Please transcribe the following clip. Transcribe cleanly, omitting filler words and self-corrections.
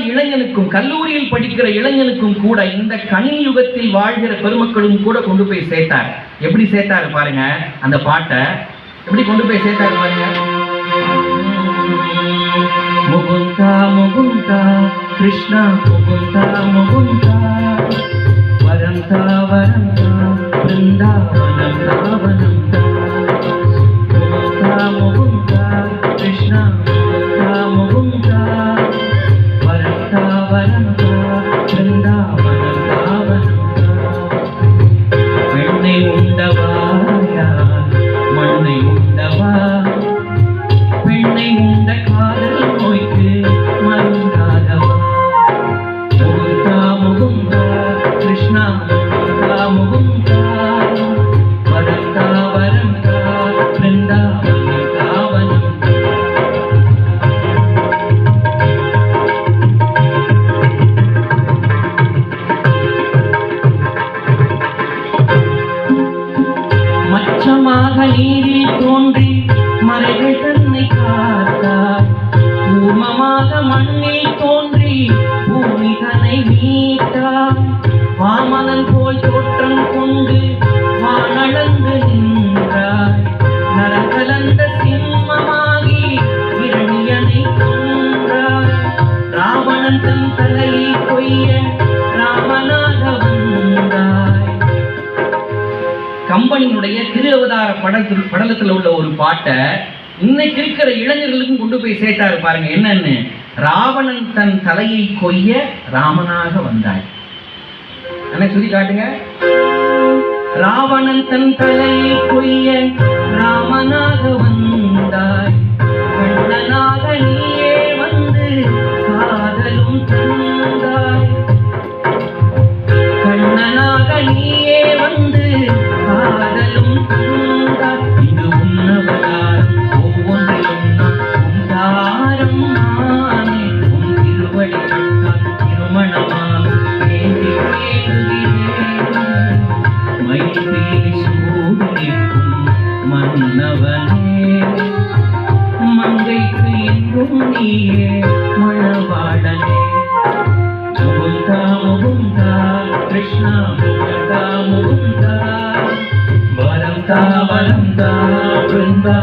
இளைஞனுக்கும் கல்லூரியில் படிக்கிற இளைஞனுக்கும் கூட இந்த கணினி யுகத்தில் வாழ்கிற பெருமக்களும் கூட கொண்டு போய் சேர்த்தார். எப்படி சேர்த்தாரு பாருங்க, அந்த பாட்டை எப்படி கொண்டு போய் சேர்த்தாரு பாருங்க. முகுந்தா முகுந்தா கிருஷ்ணா முகுந்தா முகுந்தா வரந்தா வரந்தா பிருந்தாவனம் தாவனம் முகுந்தா முகுந்தா கிருஷ்ணா முகுந்தா முகுந்தா வரந்தா வரந்தா பிருந்தாவனம் தாவனம் பெண்ணை உண்டவாயா மண்ணை உண்டவா பெண்ணை உண்ட காதல் நோய்க்கு மருந்தாதவா முகுந்தா முகுந்தா கிருஷ்ணா முகுந்தா முகுந்தா வரந்தா வரந்தா பிருந்தாவனம் தாவனம் மச்சமாக நீரில் தோன்றி மறைகள் தன்னை காத்தார் கூர்மமாக மண்ணில் தோன்றி பூமி தன்னை மீட்டார் வாமனன் போல் தோற்றம் கொண்டு வானளந்து நின்றார் நரகலந்த சிம்மமாகி இரணியனை கொன்றார் ராவணன் தன் தலையை கொய்ய ராமனாக வந்தார். கம்பனினுடைய திரு அவதார படலத்தில் உள்ள ஒரு பாட்டை இன்னைக்கு இருக்கிற இளைஞர்களுக்கும் கொண்டு போய் சேர்த்தாரு பாருங்க. என்னன்னு, ராவணன் தன் தலையை கொய்ய ராமனாக வந்தாய். என்ன சொல்லி காட்டுங்க. ராவணன் தன் தலையை கொய்ய ராமனாக வந்தாய் கண்ணனாக நீயே வந்து காதலும் தந்தாய் கண்ணனாக நீயே வந்து காதலும் தந்தார். இது உன்னவதாரம் ஒவ்வொன்றிலும் உண்டாரம் நானே உன் திருவடி கண்டால் திருமணமாக ஏந்தி ஏறுகிறேன் மயில்பீலி சூடிக்கும் மன்னவனே மங்கைக்கு எங்கும் நீயே மணவாளனே முகுந்தா முகுந்தா கிருஷ்ணா முகுந்தா முகுந்தா வரந்தா வரந்தா பிருந்தா